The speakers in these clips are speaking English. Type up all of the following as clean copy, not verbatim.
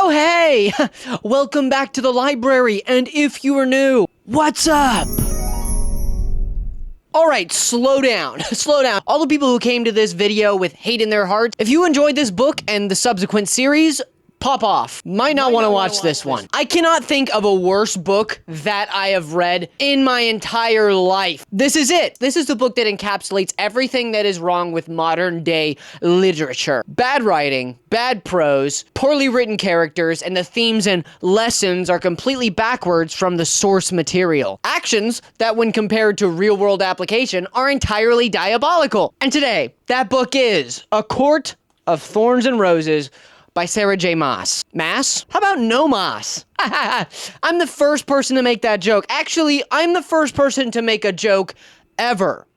Oh, hey! Welcome back to the library, and if you are new, what's up? Alright, slow down. Slow down. All the people who came to this video with hate in their hearts, if you enjoyed this book and the subsequent series, pop off. Might not want to watch this one. I cannot think of a worse book that I have read in my entire life. This is it. This is the book that encapsulates everything that is wrong with modern day literature. Bad writing, bad prose, poorly written characters, and the themes and lessons are completely backwards from the source material. Actions that, when compared to real-world application, are entirely diabolical. And today, that book is A Court of Thorns and Roses by Sarah J. Maas. Maas? How about no Maas? I'm the first person to make that joke. Actually, I'm the first person to make a joke ever.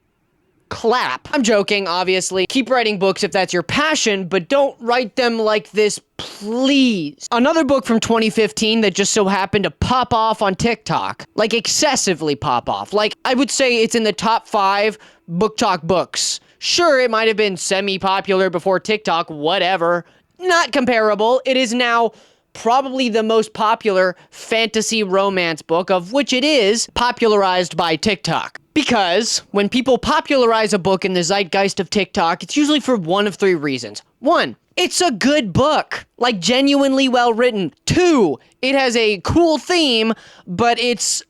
Clap. I'm joking, obviously. Keep writing books if that's your passion, but don't write them like this, please. Another book from 2015 that just so happened to pop off on TikTok. Like, excessively pop off. Like, I would say it's in the top 5 book talk books. Sure, it might have been semi-popular before TikTok, whatever. Not comparable. It is now probably the most popular fantasy romance book, of which it is popularized by TikTok. Because when people popularize a book in the zeitgeist of TikTok, it's usually for one of 3 reasons. 1, it's a good book, like genuinely well written. 2, it has a cool theme, but it's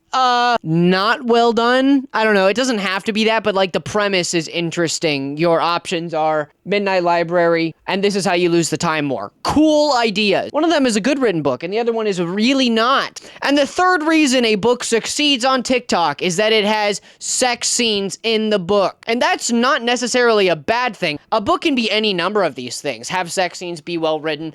not well done. I don't know, it doesn't have to be that, but like the premise is interesting. Your options are Midnight Library, and this is how you lose the time more. Cool ideas. One of them is a good written book, and the other one is really not. And the third reason a book succeeds on TikTok is that it has sex scenes in the book. And that's not necessarily a bad thing. A book can be any number of these things. Have sex scenes, be well written,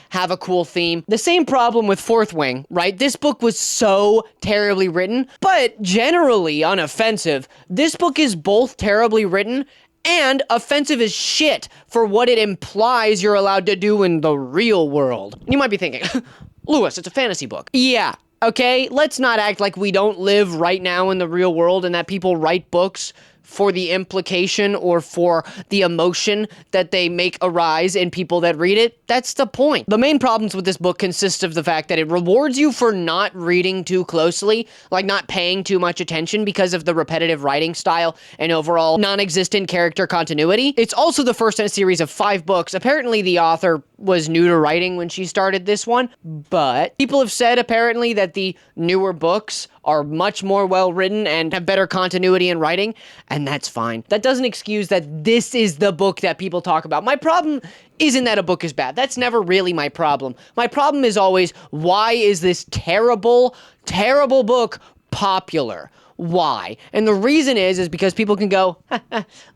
have a cool theme. The same problem with Fourth Wing, right? This book was so terribly written, but generally unoffensive. This book is both terribly written and offensive as shit for what it implies you're allowed to do in the real world. You might be thinking, Lewis, it's a fantasy book. Yeah, okay, let's not act like we don't live right now in the real world and that people write books for the implication or for the emotion that they make arise in people that read it. That's the point. The main problems with this book consist of the fact that it rewards you for not reading too closely, like not paying too much attention because of the repetitive writing style and overall non-existent character continuity. It's also the first in a series of 5 books. Apparently the author was new to writing when she started this one, but people have said apparently that the newer books are much more well-written and have better continuity in writing, and that's fine. That doesn't excuse that this is the book that people talk about. My problem isn't that a book is bad. That's never really my problem. My problem is always, why is this terrible, terrible book popular? Why? And the reason is because people can go,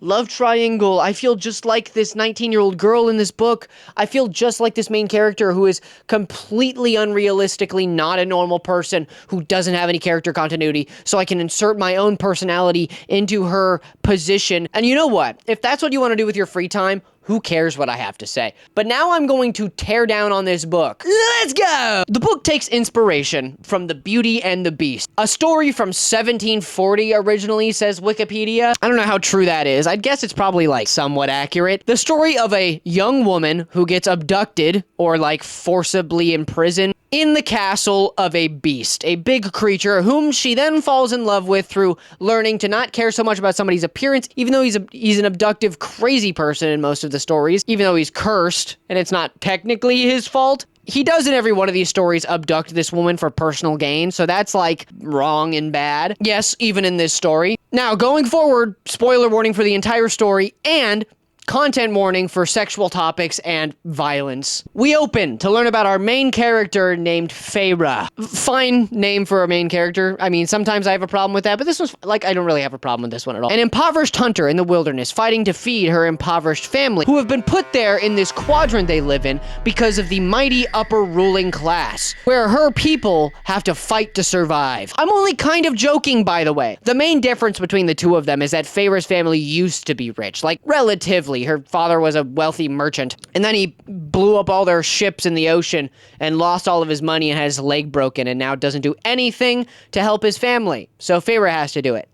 love triangle, I feel just like this 19-year-old girl in this book. I feel just like this main character who is completely unrealistically not a normal person who doesn't have any character continuity, so I can insert my own personality into her position. And you know what? If that's what you want to do with your free time, who cares what I have to say? But now I'm going to tear down on this book. Let's go! The book takes inspiration from The Beauty and the Beast, a story from 1740 originally, says Wikipedia. I don't know how true that is. I'd guess it's probably like somewhat accurate. The story of a young woman who gets abducted or like forcibly imprisoned in the castle of a beast, a big creature whom she then falls in love with through learning to not care so much about somebody's appearance, even though he's an abductive crazy person in most of the stories, even though he's cursed and it's not technically his fault. He does in every one of these stories abduct this woman for personal gain, so that's like wrong and bad. Yes, even in this story. Now, going forward, spoiler warning for the entire story and content warning for sexual topics and violence. We open to learn about our main character named Feyre. Fine name for a main character. I mean, sometimes I have a problem with that, but this was, like, I don't really have a problem with this one at all. An impoverished hunter in the wilderness fighting to feed her impoverished family, who have been put there in this quadrant they live in because of the mighty upper ruling class, where her people have to fight to survive. I'm only kind of joking, by the way. The main difference between the two of them is that Feyre's family used to be rich, like, relatively. Her father was a wealthy merchant, and then he blew up all their ships in the ocean and lost all of his money and had his leg broken and now doesn't do anything to help his family. So Feyre has to do it.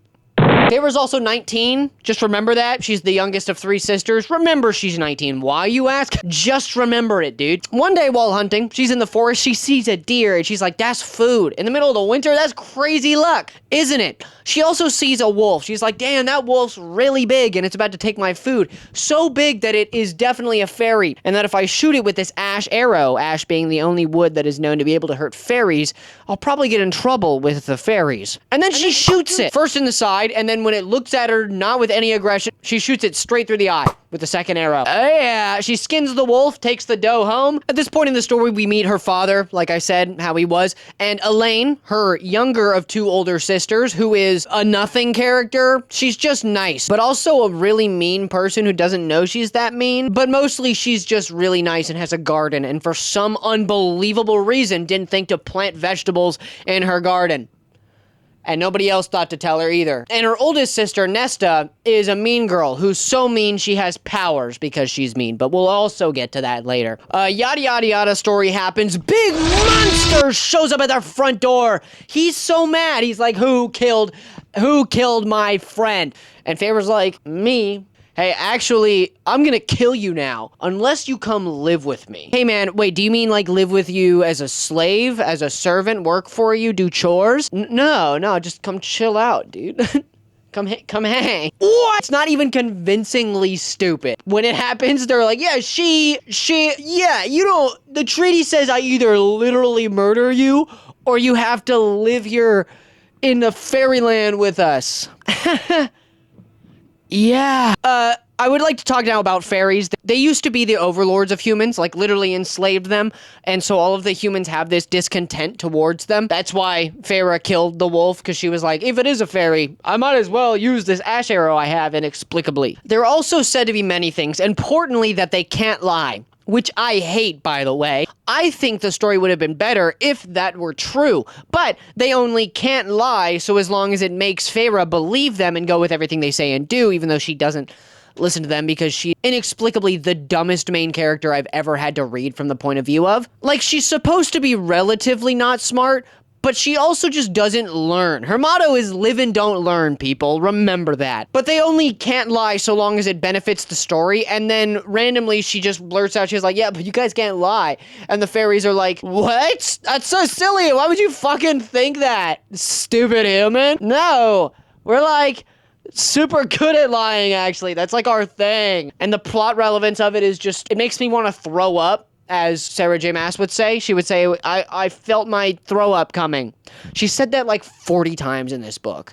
Feyre's also 19. Just remember that. She's the youngest of 3 sisters. Remember she's 19. Why, you ask? Just remember it, dude. One day while hunting, she's in the forest. She sees a deer and she's like, that's food. In the middle of the winter, that's crazy luck, isn't it? She also sees a wolf. She's like, damn, that wolf's really big and it's about to take my food. So big that it is definitely a fairy. And that if I shoot it with this ash arrow, ash being the only wood that is known to be able to hurt fairies, I'll probably get in trouble with the fairies. And then she shoots it. First in the side, and then when it looks at her, not with any aggression, she shoots it straight through the eye with the second arrow. Oh yeah, she skins the wolf, takes the doe home. At this point in the story, we meet her father, like I said, how he was, and Elaine, her younger of 2 older sisters, who is a nothing character. She's just nice, but also a really mean person who doesn't know she's that mean, but mostly she's just really nice and has a garden, and for some unbelievable reason, didn't think to plant vegetables in her garden. And nobody else thought to tell her either. And her oldest sister, Nesta, is a mean girl who's so mean she has powers because she's mean, but we'll also get to that later. Yada yada yada story happens. Big monster shows up at their front door. He's so mad. He's like, who killed my friend? And Feyre's like, me. Hey, actually, I'm gonna kill you now, unless you come live with me. Hey man, wait, do you mean like live with you as a slave, as a servant, work for you, do chores? No, just come chill out, dude. Come hang. What? It's not even convincingly stupid. When it happens, they're like, yeah, yeah, you don't, the treaty says I either literally murder you, or you have to live here in the fairyland with us. Yeah. I would like to talk now about fairies. They used to be the overlords of humans, like literally enslaved them, and so all of the humans have this discontent towards them. That's why Feyre killed the wolf, because she was like, if it is a fairy, I might as well use this ash arrow I have inexplicably. They're also said to be many things, importantly that they can't lie. Which I hate, by the way. I think the story would have been better if that were true, but they only can't lie, so as long as it makes Feyre believe them and go with everything they say and do, even though she doesn't listen to them because she's inexplicably the dumbest main character I've ever had to read from the point of view of. Like, she's supposed to be relatively not smart, but she also just doesn't learn. Her motto is live and don't learn, people. Remember that. But they only can't lie so long as it benefits the story, and then randomly she just blurts out, she's like, yeah, but you guys can't lie. And the fairies are like, what? That's so silly. Why would you fucking think that, stupid human? No. We're like super good at lying, actually. That's like our thing. And the plot relevance of it is just, it makes me want to throw up. As Sarah J. Maas would say, she would say, I felt my throw up coming. She said that like 40 times in this book.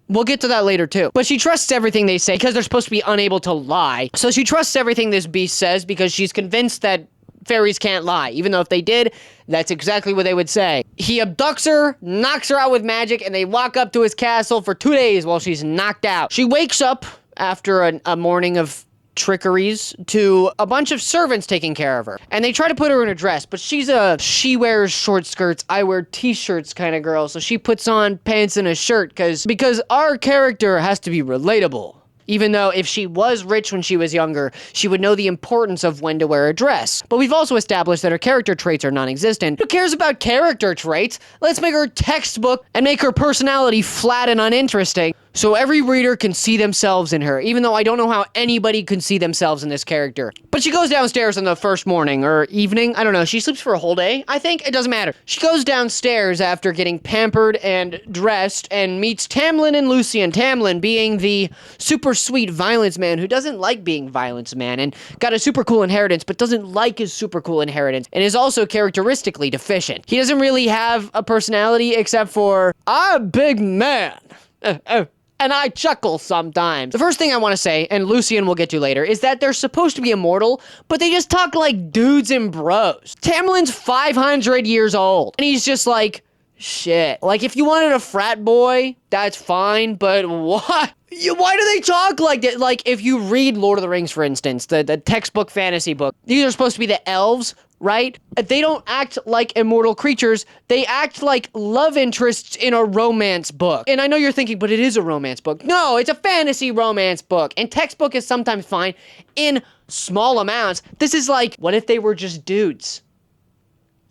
We'll get to that later too. But she trusts everything they say because they're supposed to be unable to lie. So she trusts everything this beast says because she's convinced that fairies can't lie. Even though if they did, that's exactly what they would say. He abducts her, knocks her out with magic, and they walk up to his castle for 2 days while she's knocked out. She wakes up after a morning of trickeries to a bunch of servants taking care of her, and they try to put her in a dress, but she wears short skirts, I wear t-shirts kind of girl, so she puts on pants and a shirt because our character has to be relatable. Even though if she was rich when she was younger, she would know the importance of when to wear a dress. But we've also established that her character traits are non-existent. Who cares about character traits? Let's make her textbook and make her personality flat and uninteresting, so every reader can see themselves in her, even though I don't know how anybody can see themselves in this character. But she goes downstairs on the first morning, or evening, I don't know, she sleeps for a whole day, I think? It doesn't matter. She goes downstairs after getting pampered and dressed and meets Tamlin and Lucien. Tamlin being the super sweet violence man who doesn't like being violence man and got a super cool inheritance but doesn't like his super cool inheritance and is also characteristically deficient. He doesn't really have a personality except for, I'm a big man. And I chuckle sometimes. The first thing I want to say, and Lucien will get to later, is that they're supposed to be immortal, but they just talk like dudes and bros. Tamlin's 500 years old, and he's just like, shit. Like, if you wanted a frat boy, that's fine, but what? Why do they talk like that? Like, if you read Lord of the Rings, for instance, the textbook fantasy book, these are supposed to be the elves, right? They don't act like immortal creatures. They act like love interests in a romance book. And I know you're thinking, but it is a romance book. No, it's a fantasy romance book. And textbook is sometimes fine in small amounts. This is like, what if they were just dudes?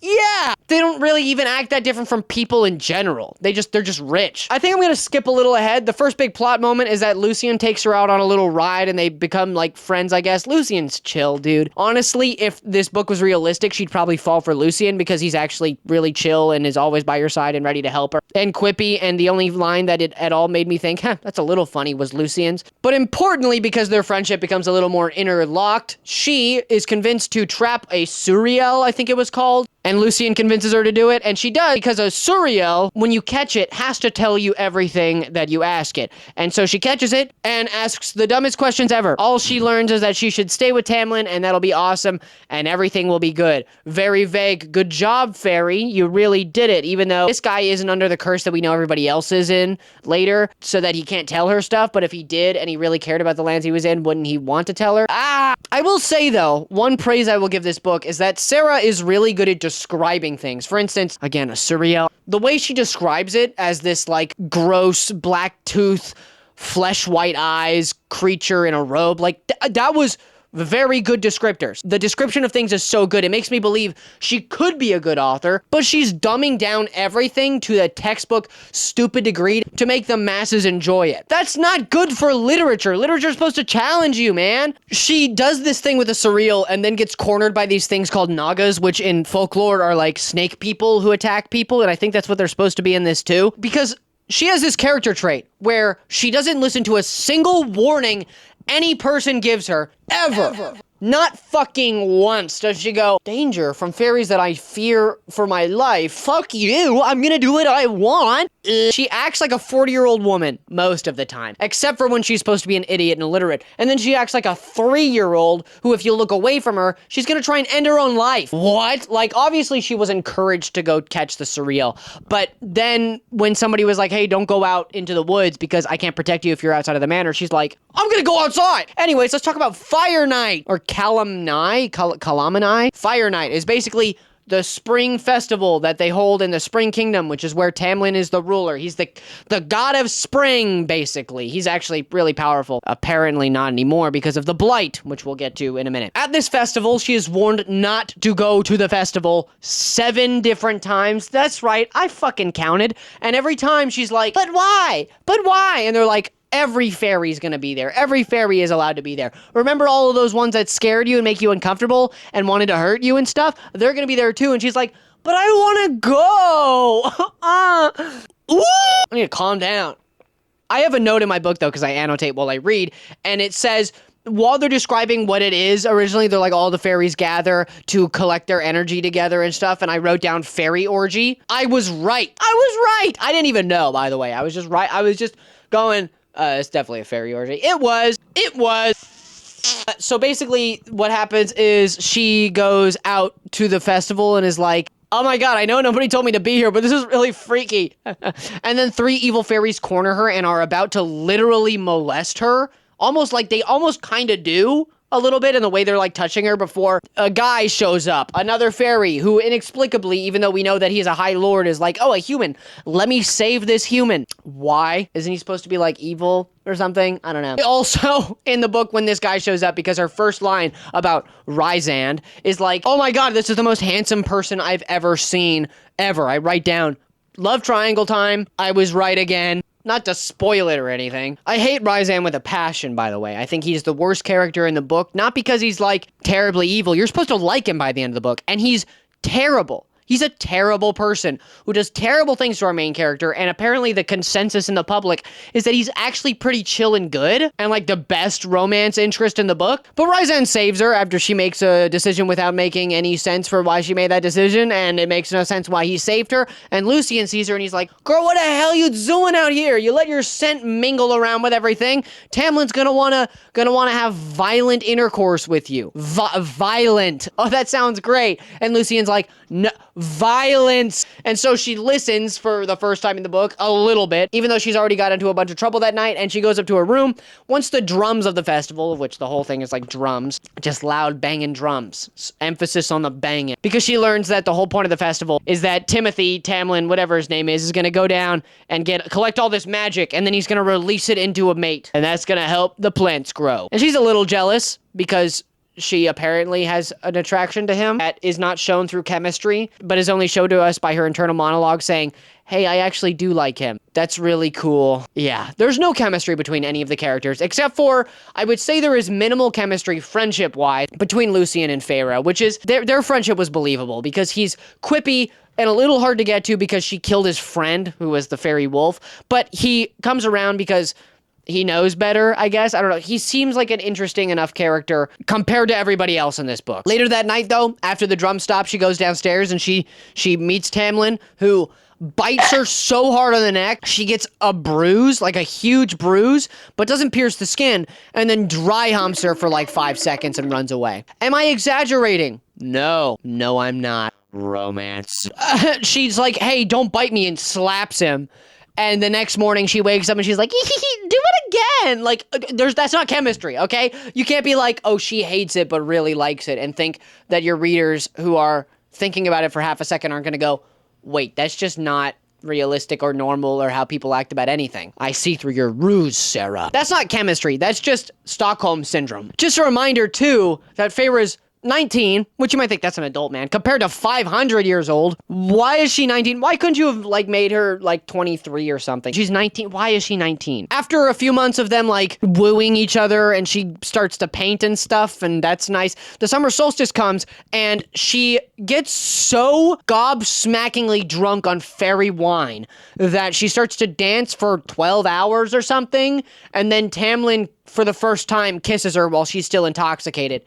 Yeah, they don't really even act that different from people in general. They're just rich. I think I'm gonna skip a little ahead. The first big plot moment is that Lucien takes her out on a little ride and they become like friends, I guess. Lucien's chill, dude. Honestly, if this book was realistic, she'd probably fall for Lucien because he's actually really chill and is always by your side and ready to help her. And quippy, and the only line that it at all made me think, that's a little funny, was Lucien's. But importantly, because their friendship becomes a little more interlocked, she is convinced to trap a Suriel, I think it was called. And Lucien convinces her to do it, and she does, because a Suriel, when you catch it, has to tell you everything that you ask it. And so she catches it and asks the dumbest questions ever. All she learns is that she should stay with Tamlin, and that'll be awesome, and everything will be good. Very vague. Good job, Faerie. You really did it, even though this guy isn't under the curse that we know everybody else is in later, so that he can't tell her stuff, but if he did, and he really cared about the lands he was in, wouldn't he want to tell her? I will say, though, one praise I will give this book is that Sarah is really good at describing things. For instance, again, a Suriel. The way she describes it as this, like, gross, black tooth, flesh white eyes creature in a robe, like, that was very good descriptors. The description of things is so good. It makes me believe she could be a good author, but she's dumbing down everything to the textbook stupid degree to make the masses enjoy it. That's not good for literature. Literature's supposed to challenge you, man. She does this thing with a surreal and then gets cornered by these things called Nagas, which in folklore are like snake people who attack people, and I think that's what they're supposed to be in this too, because she has this character trait where she doesn't listen to a single warning any person gives her, ever. Not fucking once does she go, danger from fairies that I fear for my life. Fuck you, I'm gonna do what I want. She acts like a 40-year-old woman most of the time, except for when she's supposed to be an idiot and illiterate. And then she acts like a 3-year-old who, if you look away from her, she's gonna try and end her own life. What? Like, obviously she was encouraged to go catch the surreal, but then when somebody was like, hey, don't go out into the woods because I can't protect you if you're outside of the manor, she's like, I'm gonna go outside. Anyways, let's talk about Fire Night, or Calamini. Fire Night is basically the spring festival that they hold in the Spring Kingdom, which is where Tamlin is the ruler. He's the god of spring, basically. He's actually really powerful. Apparently not anymore because of the blight, which we'll get to in a minute. At this festival, she is warned not to go to the festival 7 different times. That's right, I fucking counted. And every time she's like, but why? But why? And they're like, every fairy's gonna be there. Every fairy is allowed to be there. Remember all of those ones that scared you and make you uncomfortable and wanted to hurt you and stuff? They're gonna be there too. And she's like, but I wanna go. I need to calm down. I have a note in my book though, because I annotate while I read, and it says, while they're describing what it is, originally they're like all the fairies gather to collect their energy together and stuff, and I wrote down fairy orgy. I was right. I didn't even know, by the way. I was just right. I was just going, it's definitely a fairy orgy. It was. So basically what happens is she goes out to the festival and is like, oh my god, I know nobody told me to be here, but this is really freaky. And then 3 evil fairies corner her and are about to literally molest her. Almost like they almost kind of do a little bit in the way they're like touching her before a guy shows up. Another fairy who inexplicably, even though we know that he's a high lord, is like, oh, a human. Let me save this human. Why? Isn't he supposed to be like evil or something? I don't know. Also, in the book, when this guy shows up, because her first line about Rhysand is like, oh my god, this is the most handsome person I've ever seen, ever. I write down, love triangle time. I was right again. Not to spoil it or anything. I hate Rhysand with a passion, by the way. I think he's the worst character in the book, not because he's, like, terribly evil. You're supposed to like him by the end of the book, and he's terrible. He's a terrible person who does terrible things to our main character, and apparently the consensus in the public is that he's actually pretty chill and good, and like the best romance interest in the book. But Rhysand saves her after she makes a decision without making any sense for why she made that decision, and it makes no sense why he saved her. And Lucien sees her and he's like, girl, what the hell you doing out here? You let your scent mingle around with everything. Tamlin's gonna wanna have violent intercourse with you. Violent. Oh, that sounds great. And Lucien's like, no, violence. And so she listens for the first time in the book a little bit, even though she's already got into a bunch of trouble that night, and she goes up to her room. Once the drums of the festival, of which the whole thing is like drums, just loud banging drums, emphasis on the banging, because she learns that the whole point of the festival is that Timothy, Tamlin, whatever his name is gonna go down and collect all this magic, and then he's gonna release it into a mate, and that's gonna help the plants grow. And she's a little jealous because she apparently has an attraction to him that is not shown through chemistry, but is only shown to us by her internal monologue saying, hey, I actually do like him. That's really cool. Yeah, there's no chemistry between any of the characters, except for, I would say there is minimal chemistry friendship-wise between Lucien and Feyre, which is, their friendship was believable because he's quippy and a little hard to get to because she killed his friend, who was the fairy wolf, but he comes around because he knows better, I guess. I don't know. He seems like an interesting enough character compared to everybody else in this book. Later that night, though, after the drum stops, she goes downstairs and she meets Tamlin, who bites her so hard on the neck, she gets a bruise, like a huge bruise, but doesn't pierce the skin, and then dry humps her for like 5 seconds and runs away. Am I exaggerating? No, I'm not. Romance. She's like, hey, don't bite me, and slaps him. And the next morning she wakes up and she's like, do it again. Like, that's not chemistry, okay? You can't be like, oh, she hates it but really likes it, and think that your readers who are thinking about it for half a second aren't gonna go, wait, that's just not realistic or normal or how people act about anything. I see through your ruse, Sarah. That's not chemistry. That's just Stockholm syndrome. Just a reminder, too, that Feyre's 19, which you might think that's an adult, man, compared to 500 years old. Why is she 19? Why couldn't you have, like, made her, like, 23 or something? She's 19. Why is she 19? After a few months of them, like, wooing each other and she starts to paint and stuff, and that's nice, the summer solstice comes and she gets so gobsmackingly drunk on fairy wine that she starts to dance for 12 hours or something, and then Tamlin, for the first time, kisses her while she's still intoxicated.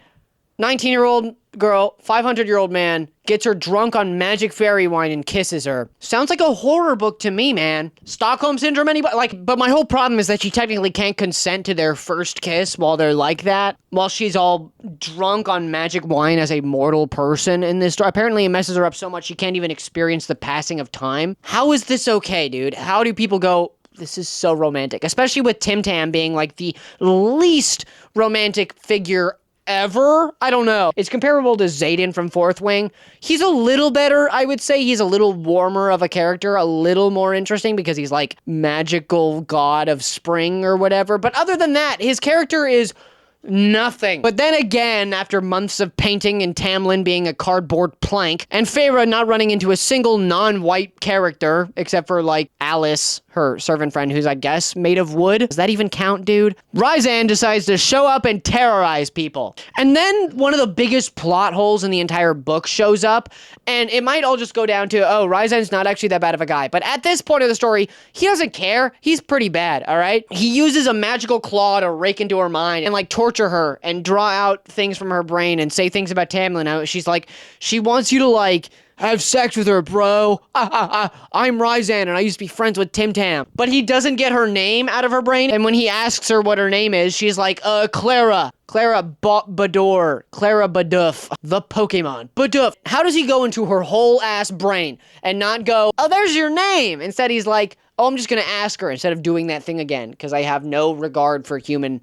19-year-old girl, 500-year-old man, gets her drunk on magic fairy wine and kisses her. Sounds like a horror book to me, man. Stockholm syndrome, anybody? Like, but my whole problem is that she technically can't consent to their first kiss while they're like that, while she's all drunk on magic wine as a mortal person in this story. Apparently it messes her up so much she can't even experience the passing of time. How is this okay, dude? How do people go, this is so romantic? Especially with Tim Tam being like the least romantic figure ever? I don't know. It's comparable to Xaden from Fourth Wing. He's a little better, I would say. He's a little warmer of a character, a little more interesting because he's like magical god of spring or whatever. But other than that, his character is nothing. But then again, after months of painting and Tamlin being a cardboard plank, and Feyre not running into a single non-white character, except for, like, Alice, her servant friend, who's, I guess, made of wood. Does that even count, dude? Rhysand decides to show up and terrorize people. And then one of the biggest plot holes in the entire book shows up, and it might all just go down to, oh, Rhysand's not actually that bad of a guy. But at this point of the story, he doesn't care. He's pretty bad, all right? He uses a magical claw to rake into her mind and, like, torture her and draw out things from her brain and say things about Tamlin. She's like, she wants you to, like, have sex with her, bro. I'm Rhysand and I used to be friends with Tim Tam. But he doesn't get her name out of her brain, and when he asks her what her name is, she's like, Clara Bador, Clara Badoof, the Pokemon. Badoof. How does he go into her whole ass brain and not go, oh, there's your name? Instead, he's like, oh, I'm just gonna ask her instead of doing that thing again, because I have no regard for human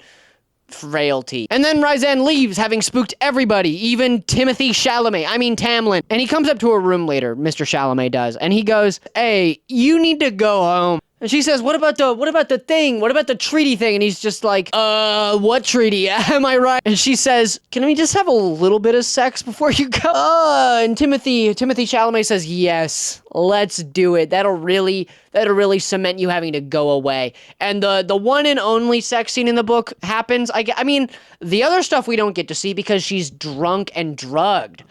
frailty. And then Rhysand leaves, having spooked everybody, even Tamlin. And he comes up to her room later, Mr. Chalamet does, and he goes, hey, you need to go home. And she says, what about the thing? What about the treaty thing? And he's just like, what treaty? Am I right? And she says, can we just have a little bit of sex before you go? And Timothy Chalamet says, yes, let's do it. That'll really cement you having to go away. And the one and only sex scene in the book happens. I mean, the other stuff we don't get to see because she's drunk and drugged.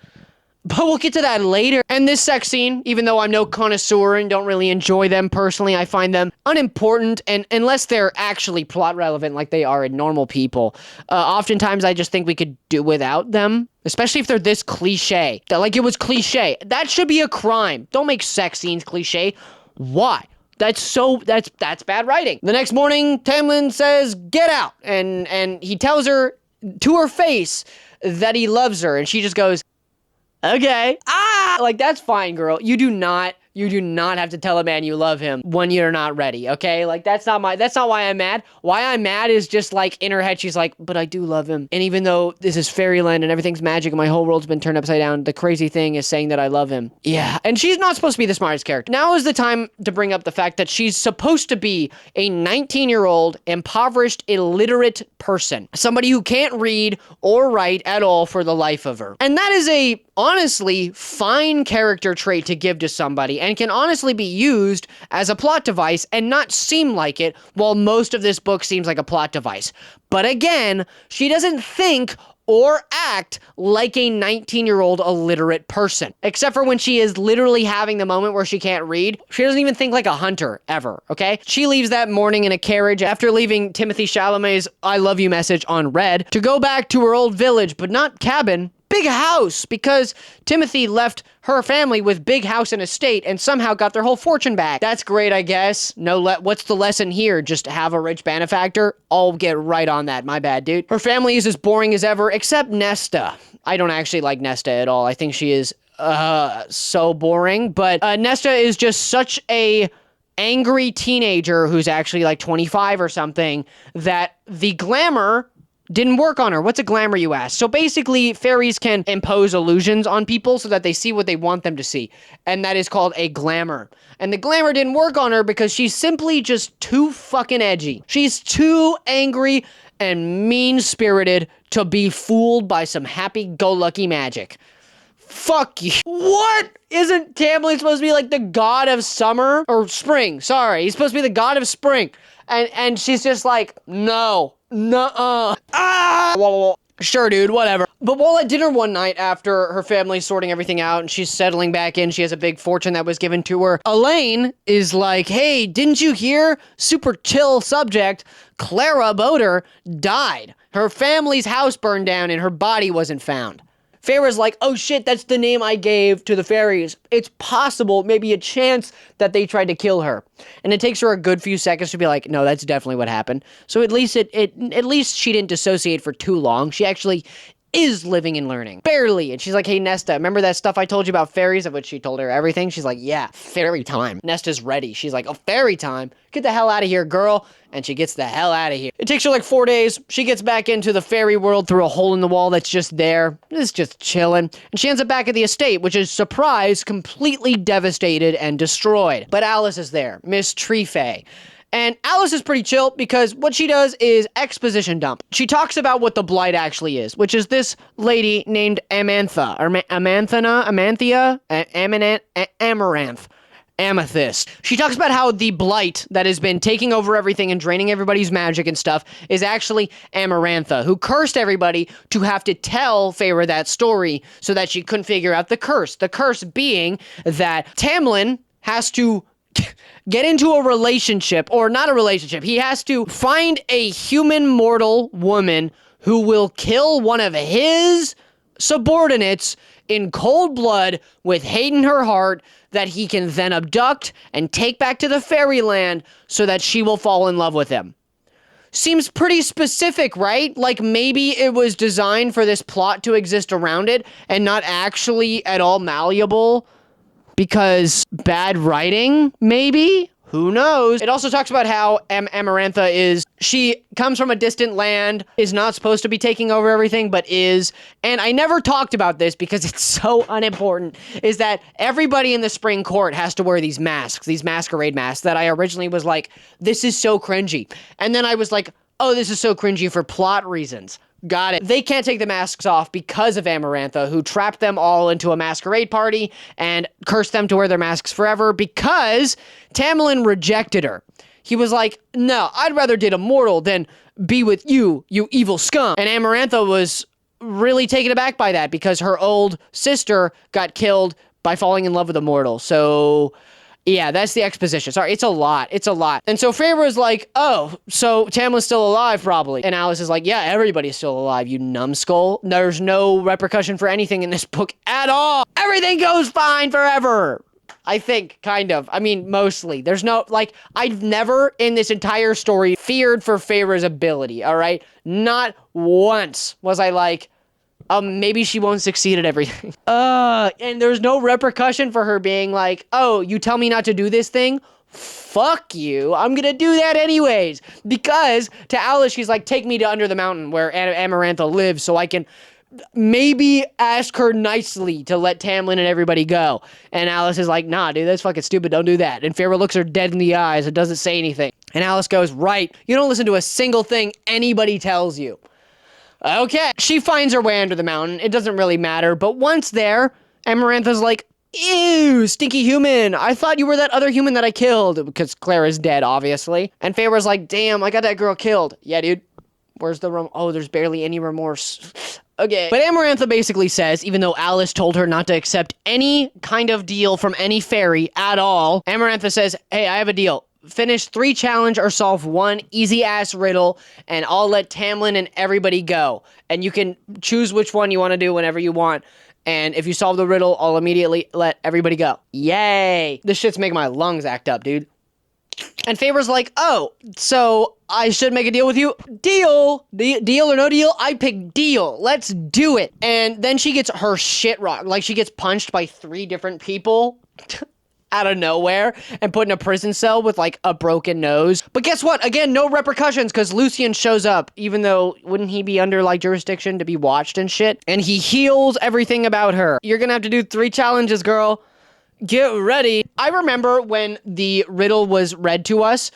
But we'll get to that later. And this sex scene, even though I'm no connoisseur and don't really enjoy them personally, I find them unimportant, and unless they're actually plot relevant like they are in normal people. Oftentimes I just think we could do without them, especially if they're this cliche. Like, it was cliche. That should be a crime. Don't make sex scenes cliche. Why? That's bad writing. The next morning, Tamlin says, get out. And he tells her to her face that he loves her, and she just goes, okay. Like, that's fine, girl. You do not You do not have to tell a man you love him when you're not ready, okay? Like, that's not why I'm mad. Why I'm mad is just, like, in her head, she's like, but I do love him. And even though this is fairyland and everything's magic and my whole world's been turned upside down, the crazy thing is saying that I love him. Yeah. And she's not supposed to be the smartest character. Now is the time to bring up the fact that she's supposed to be a 19-year-old, impoverished, illiterate person. Somebody who can't read or write at all for the life of her. And that is a, honestly, fine character trait to give to somebody, and can honestly be used as a plot device and not seem like it, while most of this book seems like a plot device. But again, she doesn't think or act like a 19-year-old illiterate person. Except for when she is literally having the moment where she can't read. She doesn't even think like a hunter, ever, okay? She leaves that morning in a carriage after leaving Timothée Chalamet's I love you message on red to go back to her old village, but not cabin, big house, because Timothy left her family with big house and estate and somehow got their whole fortune back. That's great, I guess. What's the lesson here? Just have a rich benefactor? I'll get right on that. My bad, dude. Her family is as boring as ever, except Nesta. I don't actually like Nesta at all. I think she is so boring, but Nesta is just such a angry teenager who's actually like 25 or something that the glamour didn't work on her. What's a glamour, you ask? So basically, fairies can impose illusions on people so that they see what they want them to see. And that is called a glamour. And the glamour didn't work on her because she's simply just too fucking edgy. She's too angry and mean-spirited to be fooled by some happy-go-lucky magic. Fuck you. What? Isn't Tamlin supposed to be like the god of summer? Or spring, sorry. He's supposed to be the god of spring. And she's just like, no. Nuh-uh. Ah! Sure, dude, whatever. But while at dinner one night after her family's sorting everything out and she's settling back in, she has a big fortune that was given to her, Elaine is like, hey, didn't you hear? Super chill subject. Clara Boder died. Her family's house burned down and her body wasn't found. Feyre's like, oh shit, that's the name I gave to the fairies. It's possible, maybe a chance that they tried to kill her. And it takes her a good few seconds to be like, no, that's definitely what happened. So at least at least she didn't dissociate for too long. She actually is living and learning. Barely. And she's like, hey, Nesta, remember that stuff I told you about fairies? Of which she told her everything. She's like, yeah, fairy time. Nesta's ready. She's like, oh, fairy time? Get the hell out of here, girl. And she gets the hell out of here. It takes her like 4 days. She gets back into the fairy world through a hole in the wall that's just there. It's just chilling. And she ends up back at the estate, which is, surprise, completely devastated and destroyed. But Alice is there, Miss Treefay. And Alice is pretty chill because what she does is exposition dump. She talks about what the blight actually is, which is this lady named Amantha, or Amaranth. Amethyst. She talks about how the blight that has been taking over everything and draining everybody's magic and stuff is actually Amarantha, who cursed everybody to have to tell Feyre that story so that she couldn't figure out the curse. The curse being that Tamlin has to get into a relationship, or not a relationship. He has to find a human mortal woman who will kill one of his subordinates in cold blood with hate in her heart that he can then abduct and take back to the fairyland so that she will fall in love with him. Seems pretty specific, right? Like maybe it was designed for this plot to exist around it and not actually at all malleable because bad writing, maybe? Who knows? It also talks about how Amarantha she comes from a distant land, is not supposed to be taking over everything, but is. And I never talked about this because it's so unimportant, is that everybody in the spring court has to wear these masks, these masquerade masks that I originally was like, this is so cringy. And then I was like, oh, this is so cringy for plot reasons. Got it. They can't take the masks off because of Amarantha, who trapped them all into a masquerade party and cursed them to wear their masks forever because Tamlin rejected her. He was like, no, I'd rather date a mortal than be with you, you evil scum. And Amarantha was really taken aback by that because her old sister got killed by falling in love with a mortal. So yeah, that's the exposition. Sorry, it's a lot. It's a lot. And so Feyre is like, oh, so Tamlin's still alive, probably. And Alice is like, yeah, everybody's still alive, you numbskull. There's no repercussion for anything in this book at all. Everything goes fine forever. I think, kind of. I mean, mostly. There's no, like, I've never in this entire story feared for Feyre's ability, all right? Not once was I like, Maybe she won't succeed at everything. And there's no repercussion for her being like, oh, you tell me not to do this thing? Fuck you, I'm gonna do that anyways. Because to Alice, she's like, take me to under the mountain where Amarantha lives so I can maybe ask her nicely to let Tamlin and everybody go. And Alice is like, nah, dude, that's fucking stupid, don't do that. And Feyre looks her dead in the eyes and doesn't say anything. And Alice goes, right, you don't listen to a single thing anybody tells you. Okay. She finds her way under the mountain. It doesn't really matter. But once there, Amarantha's like, ew, stinky human. I thought you were that other human that I killed. Because Clara's dead, obviously. And Feyre's like, damn, I got that girl killed. Yeah, dude. Where's the oh, there's barely any remorse. Okay. But Amarantha basically says, even though Alice told her not to accept any kind of deal from any faerie at all, Amarantha says, hey, I have a deal. Finish 3 challenge or solve 1 easy-ass riddle, and I'll let Tamlin and everybody go. And you can choose which one you want to do whenever you want. And if you solve the riddle, I'll immediately let everybody go. Yay! This shit's making my lungs act up, dude. And Feyre's like, oh, so I should make a deal with you? Deal! Deal or no deal? I pick deal. Let's do it. And then she gets her shit rocked. Like, she gets punched by 3 different people out of nowhere and put in a prison cell with, like, a broken nose. But guess what? Again, no repercussions because Lucien shows up, even though wouldn't he be under, like, jurisdiction to be watched and shit? And he heals everything about her. You're gonna have to do 3 challenges, girl. Get ready. I remember when the riddle was read to us,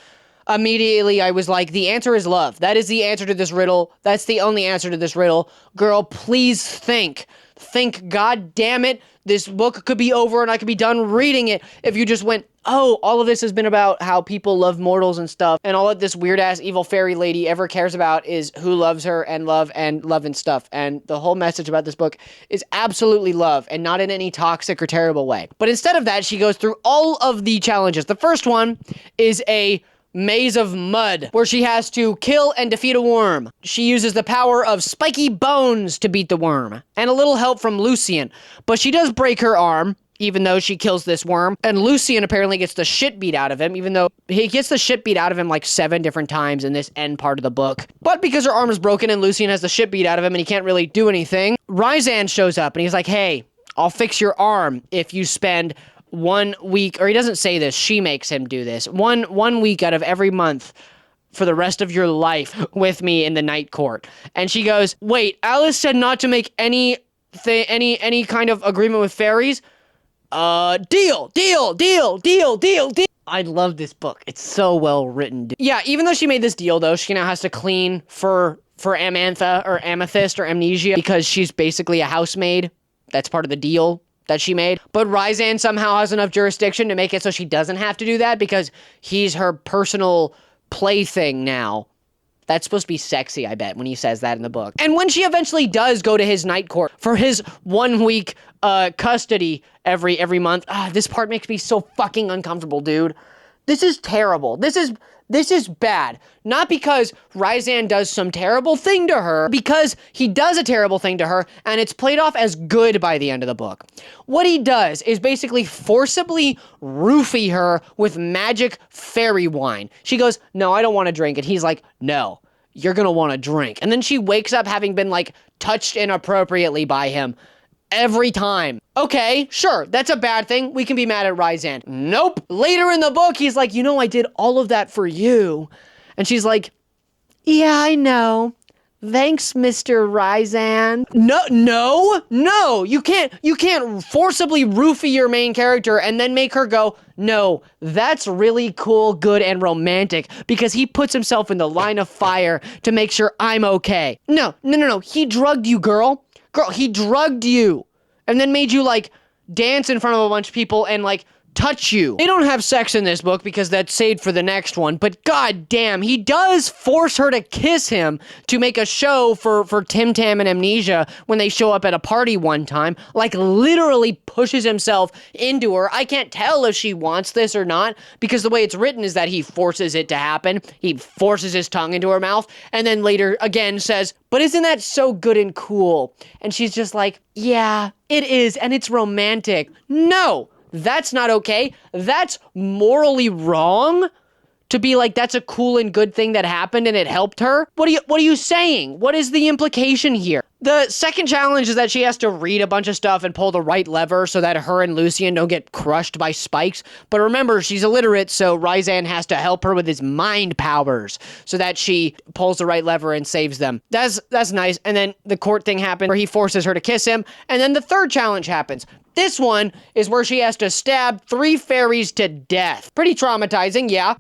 immediately I was like, the answer is love. That is the answer to this riddle. That's the only answer to this riddle. Girl, please think. Think, god damn it, this book could be over and I could be done reading it if you just went, oh, all of this has been about how people love mortals and stuff, and all that this weird-ass evil fairy lady ever cares about is who loves her and love and stuff, and the whole message about this book is absolutely love, and not in any toxic or terrible way. But instead of that, she goes through all of the challenges. The first one is a maze of mud, where she has to kill and defeat a worm. She uses the power of spiky bones to beat the worm, and a little help from Lucien. But she does break her arm, even though she kills this worm, and Lucien apparently gets the shit beat out of him, even though he gets the shit beat out of him like 7 different times in this end part of the book. But because her arm is broken and Lucien has the shit beat out of him and he can't really do anything, Rhysand shows up and he's like, hey, I'll fix your arm if you spend 1 week, or he doesn't say this, she makes him do this, one week out of every month for the rest of your life with me in the night court. And she goes, wait, Alice said not to make any kind of agreement with fairies? Deal. I love this book. It's so well written, dude. Yeah, even though she made this deal, though, she now has to clean for Amantha, or Amethyst, or Amnesia, because she's basically a housemaid. That's part of the deal that she made. But Rhysand somehow has enough jurisdiction to make it so she doesn't have to do that because he's her personal plaything now. That's supposed to be sexy, I bet, when he says that in the book. And when she eventually does go to his night court for his 1 week custody every month, this part makes me so fucking uncomfortable, dude. This is terrible. This is bad. Not because Rhysand does some terrible thing to her, because he does a terrible thing to her, and it's played off as good by the end of the book. What he does is basically forcibly roofie her with magic fairy wine. She goes, no, I don't want to drink. And he's like, no, you're gonna want to drink. And then she wakes up having been, like, touched inappropriately by him. Every time. Okay, sure, that's a bad thing. We can be mad at Rhysand. Nope. Later in the book, he's like, you know, I did all of that for you. And she's like, yeah, I know. Thanks, Mr. Rhysand. No. You can't forcibly roofie your main character and then make her go, no, that's really cool, good, and romantic because he puts himself in the line of fire to make sure I'm okay. No. He drugged you, girl. Girl, he drugged you and then made you, like, dance in front of a bunch of people and, like, touch you. They don't have sex in this book because that's saved for the next one, but god damn, he does force her to kiss him to make a show for Tim Tam and Amnesia when they show up at a party one time. Like, literally pushes himself into her. I can't tell if she wants this or not because the way it's written is that he forces it to happen. He forces his tongue into her mouth and then later again says, but isn't that so good and cool? And she's just like, yeah, it is, and it's romantic. No, that's not okay. That's morally wrong to be like, that's a cool and good thing that happened and it helped her. What are you saying? What is the implication here? The second challenge is that she has to read a bunch of stuff and pull the right lever so that her and Lucien don't get crushed by spikes. But remember, she's illiterate, so Rhysand has to help her with his mind powers so that she pulls the right lever and saves them. That's nice. And then the court thing happens where he forces her to kiss him. And then the third challenge happens. This one is where she has to stab 3 fairies to death. Pretty traumatizing, yeah.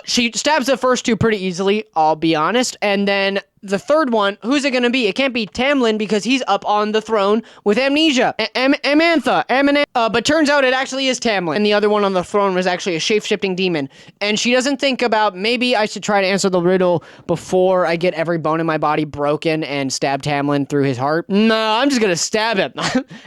She stabs the first 2 pretty easily, I'll be honest. And then the third one, who's it gonna be? It can't be Tamlin because he's up on the throne with amnesia. But turns out it actually is Tamlin. And the other one on the throne was actually a shape-shifting demon. And she doesn't think about, maybe I should try to answer the riddle before I get every bone in my body broken and stab Tamlin through his heart. No, I'm just gonna stab him.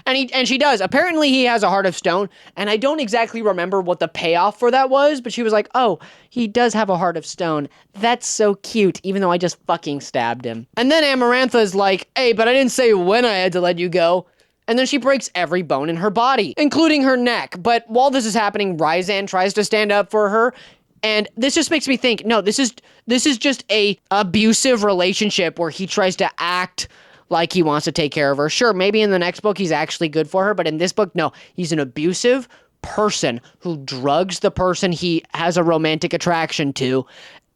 and she does. Apparently he has a heart of stone. And I don't exactly remember what the payoff for that was, but she was like, oh, he does have a heart of stone. That's so cute, even though I just fucking stabbed him. And then Amarantha's like, hey, but I didn't say when I had to let you go. And then she breaks every bone in her body, including her neck. But while this is happening, Rhysand tries to stand up for her. And this just makes me think, no, this is just a abusive relationship where he tries to act like he wants to take care of her. Sure, maybe in the next book he's actually good for her, but in this book, no, he's an abusive person who drugs the person he has a romantic attraction to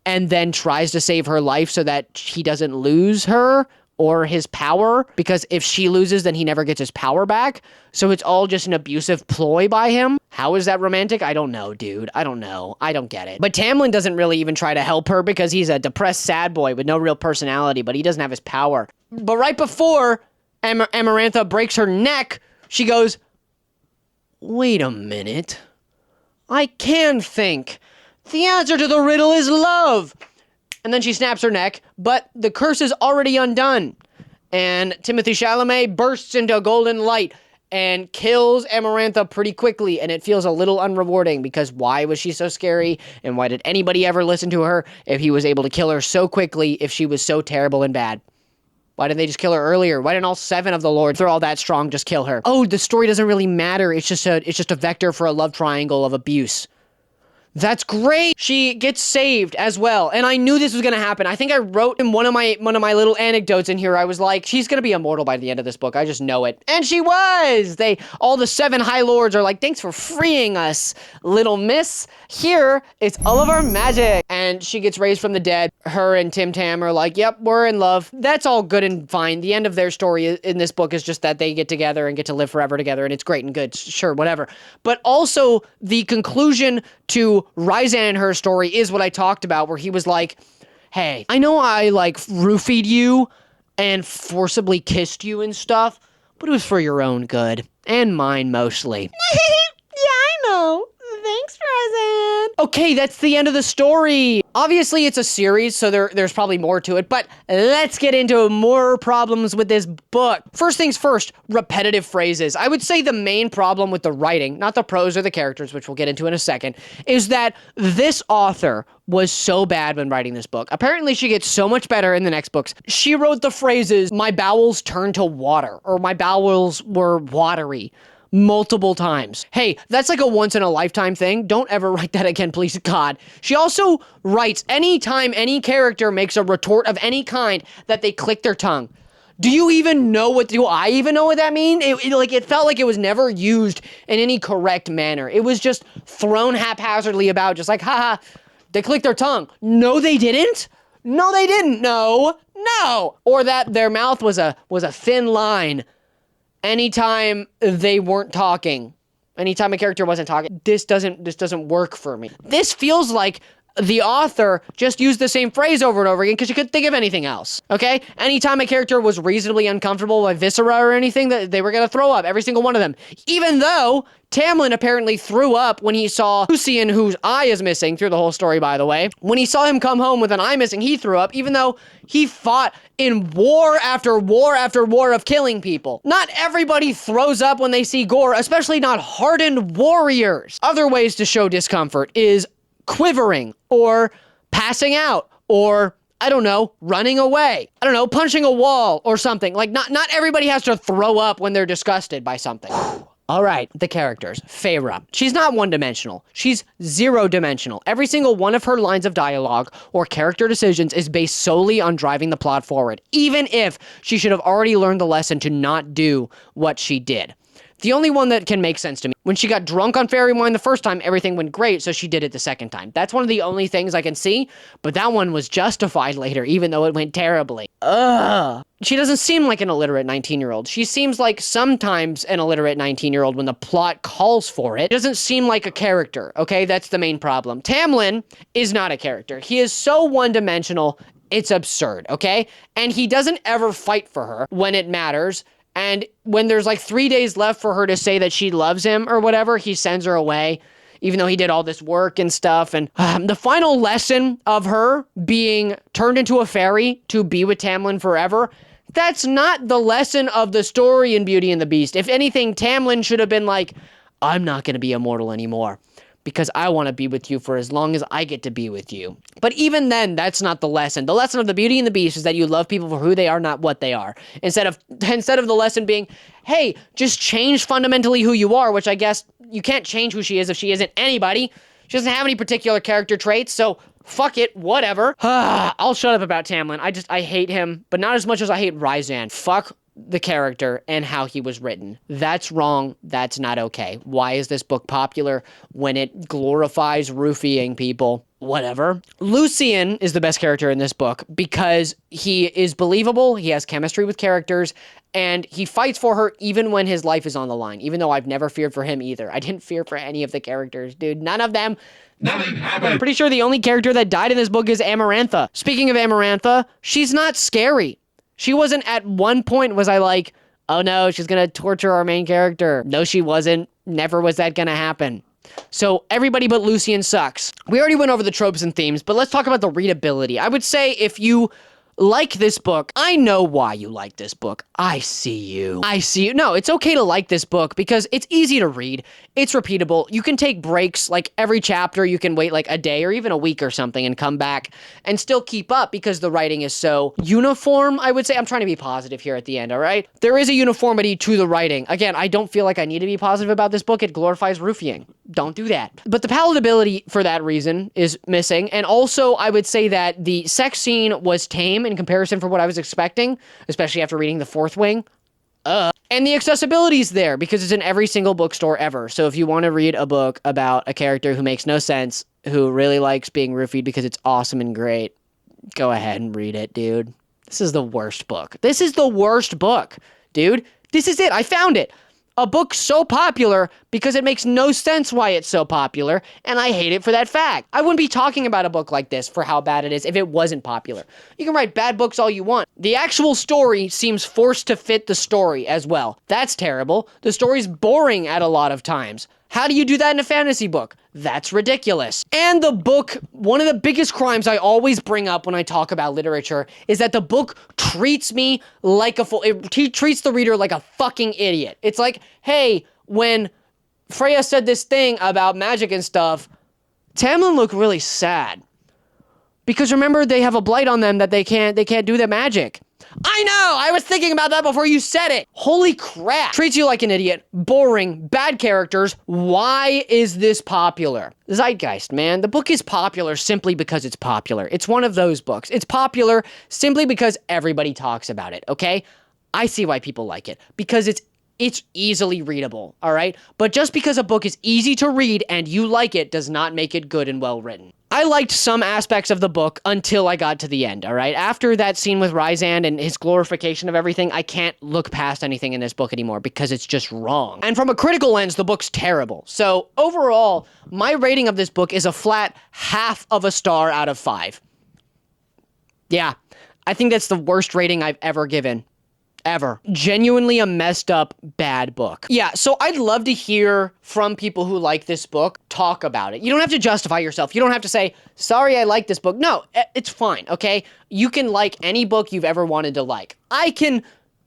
and then tries to save her life so that he doesn't lose her or his power, because if she loses, then he never gets his power back. So it's all just an abusive ploy by him. How is that romantic? I don't know, dude. I don't know. I don't get it. But Tamlin doesn't really even try to help her because he's a depressed sad boy with no real personality, but he doesn't have his power. But right before Amarantha breaks her neck, she goes, wait a minute. I can think. The answer to the riddle is love. And then she snaps her neck, but the curse is already undone. And Timothy Chalamet bursts into golden light and kills Amarantha pretty quickly, and it feels a little unrewarding because why was she so scary, and why did anybody ever listen to her if he was able to kill her so quickly if she was so terrible and bad? Why didn't they just kill her earlier? Why didn't all 7 of the lords, if they're all that strong, just kill her? Oh, the story doesn't really matter. It's just a vector for a love triangle of abuse. That's great. She gets saved as well. And I knew this was going to happen. I think I wrote in one of my little anecdotes in here, I was like, she's going to be immortal by the end of this book. I just know it. And she was. All the 7 High Lords are like, thanks for freeing us, little miss. Here, it's all of our magic. And she gets raised from the dead. Her and Tim Tam are like, yep, we're in love. That's all good and fine. The end of their story in this book is just that they get together and get to live forever together. And it's great and good. Sure, whatever. But also the conclusion to Rhysand and her story is what I talked about, where he was like, hey, I know I roofied you and forcibly kissed you and stuff, but it was for your own good and mine mostly. Yeah, I know. Thanks, Rhysand. Okay, that's the end of the story. Obviously, it's a series, so there's probably more to it, but let's get into more problems with this book. First things first, repetitive phrases. I would say the main problem with the writing, not the prose or the characters, which we'll get into in a second, is that this author was so bad when writing this book. Apparently, she gets so much better in the next books. She wrote the phrases, my bowels turned to water, or my bowels were watery, multiple times. Hey, that's like a once-in-a-lifetime thing. Don't ever write that again, please, God. She also writes anytime any character makes a retort of any kind that they click their tongue. Do I even know what that means? It felt like it was never used in any correct manner. It was just thrown haphazardly about, just like, haha, they clicked their tongue. No, they didn't. No, they didn't. No. Or that their mouth was a thin line. Anytime they weren't talking, anytime a character wasn't talking, this doesn't work for me. This feels like the author just used the same phrase over and over again because she couldn't think of anything else, okay? Anytime a character was reasonably uncomfortable by viscera or anything, that they were gonna throw up, every single one of them. Even though Tamlin apparently threw up when he saw Lucien, whose eye is missing through the whole story, by the way. When he saw him come home with an eye missing, he threw up, even though he fought in war after war after war of killing people. Not everybody throws up when they see gore, especially not hardened warriors. Other ways to show discomfort is quivering, or passing out, or, I don't know, running away. I don't know, punching a wall or something. Like, not everybody has to throw up when they're disgusted by something. All right, the characters. Feyre. She's not one-dimensional. She's zero-dimensional. Every single one of her lines of dialogue or character decisions is based solely on driving the plot forward, even if she should have already learned the lesson to not do what she did. The only one that can make sense to me, when she got drunk on fairy wine the first time, everything went great, so she did it the second time. That's one of the only things I can see, but that one was justified later, even though it went terribly. Ugh. She doesn't seem like an illiterate 19-year-old. She seems like sometimes an illiterate 19-year-old when the plot calls for it. It doesn't seem like a character, okay? That's the main problem. Tamlin is not a character. He is so one-dimensional, it's absurd, okay? And he doesn't ever fight for her when it matters. And when there's like 3 days left for her to say that she loves him or whatever, he sends her away, even though he did all this work and stuff. And the final lesson of her being turned into a fairy to be with Tamlin forever, that's not the lesson of the story in Beauty and the Beast. If anything, Tamlin should have been like, I'm not going to be immortal anymore because I want to be with you for as long as I get to be with you. But even then, that's not the lesson. The lesson of the Beauty and the Beast is that you love people for who they are, not what they are. Instead of the lesson being, hey, just change fundamentally who you are, which I guess you can't change who she is if she isn't anybody. She doesn't have any particular character traits, so fuck it, whatever. I'll shut up about Tamlin. I hate him, but not as much as I hate Rhysand. Fuck the character and how he was written. That's wrong. That's not okay. Why is this book popular when it glorifies roofying people? Whatever. Lucien is the best character in this book because he is believable, he has chemistry with characters, and he fights for her even when his life is on the line, even though I've never feared for him either. I didn't fear for any of the characters, dude. None of them. Nothing happened. I'm pretty sure the only character that died in this book is Amarantha. Speaking of Amarantha, she's not scary. She wasn't at one point was I like, oh no, she's gonna torture our main character. No, she wasn't. Never was that gonna happen. So everybody but Lucien sucks. We already went over the tropes and themes, but let's talk about the readability. I would say if you like this book, I know why you like this book. I see you. I see you. No, it's okay to like this book because it's easy to read. It's repeatable. You can take breaks, like every chapter, you can wait like a day or even a week or something and come back and still keep up because the writing is so uniform, I would say. I'm trying to be positive here at the end, all right? There is a uniformity to the writing. Again, I don't feel like I need to be positive about this book. It glorifies roofying. Don't do that. But the palatability for that reason is missing. And also, I would say that the sex scene was tame in comparison for what I was expecting, especially after reading The Fourth Wing. And the accessibility is there because it's in every single bookstore ever. So if you want to read a book about a character who makes no sense, who really likes being roofied because it's awesome and great, go ahead and read it, dude. This is the worst book. This is the worst book, dude. This is it. I found it. A book so popular because it makes no sense why it's so popular, and I hate it for that fact. I wouldn't be talking about a book like this for how bad it is if it wasn't popular. You can write bad books all you want. The actual story seems forced to fit the story as well. That's terrible. The story's boring at a lot of times. How do you do that in a fantasy book? That's ridiculous. And the book, one of the biggest crimes I always bring up when I talk about literature is that the book treats me like it treats the reader like a fucking idiot. It's like, hey, when Freya said this thing about magic and stuff, Tamlin looked really sad. Because remember, they have a blight on them that they can't do their magic. I know! I was thinking about that before you said it! Holy crap! Treats you like an idiot, boring, bad characters. Why is this popular? Zeitgeist, man. The book is popular simply because it's popular. It's one of those books. It's popular simply because everybody talks about it, okay? I see why people like it. Because it's easily readable, all right? But just because a book is easy to read and you like it does not make it good and well written. I liked some aspects of the book until I got to the end, all right? After that scene with Rhysand and his glorification of everything, I can't look past anything in this book anymore because it's just wrong. And from a critical lens, the book's terrible. So overall, my rating of this book is a flat 0.5 star out of 5. Yeah, I think that's the worst rating I've ever given. Ever. Genuinely a messed up, bad book. Yeah, so I'd love to hear from people who like this book talk about it. You don't have to justify yourself. You don't have to say, sorry, I like this book. No, it's fine, okay? You can like any book you've ever wanted to like. I can,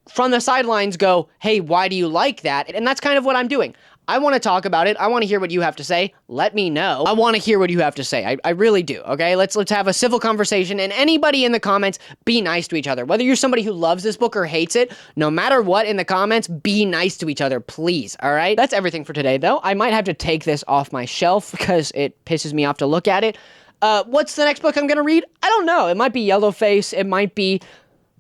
from the sidelines, go, hey, why do you like that? And that's kind of what I'm doing. I want to talk about it. I want to hear what you have to say. Let me know. I want to hear what you have to say. I really do, okay? Let's have a civil conversation, and anybody in the comments, be nice to each other. Whether you're somebody who loves this book or hates it, no matter what in the comments, be nice to each other, please, all right? That's everything for today, though. I might have to take this off my shelf because it pisses me off to look at it. What's the next book I'm going to read? I don't know. It might be Yellowface. It might be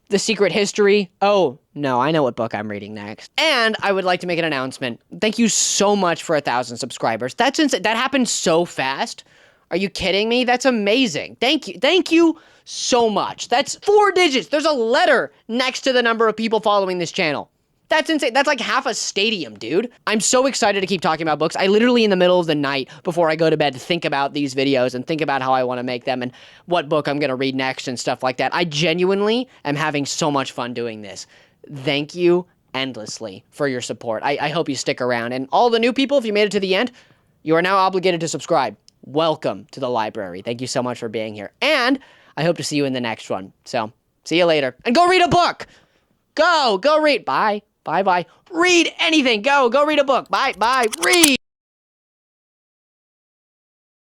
The Secret History. Oh, no, I know what book I'm reading next. And I would like to make an announcement. Thank you so much for 1,000 subscribers. That's insane. That happened so fast. Are you kidding me? That's amazing. Thank you. Thank you so much. That's 4 digits. There's a letter next to the number of people following this channel. That's insane. That's like half a stadium, dude. I'm so excited to keep talking about books. I literally, in the middle of the night before I go to bed, think about these videos and think about how I want to make them and what book I'm going to read next and stuff like that. I genuinely am having so much fun doing this. Thank you endlessly for your support. I hope you stick around. And all the new people, if you made it to the end, you are now obligated to subscribe. Welcome to the library. Thank you so much for being here. And I hope to see you in the next one. So, see you later. And go read a book! Go read. Bye. Bye. Read anything. Go read a book. Bye. Read.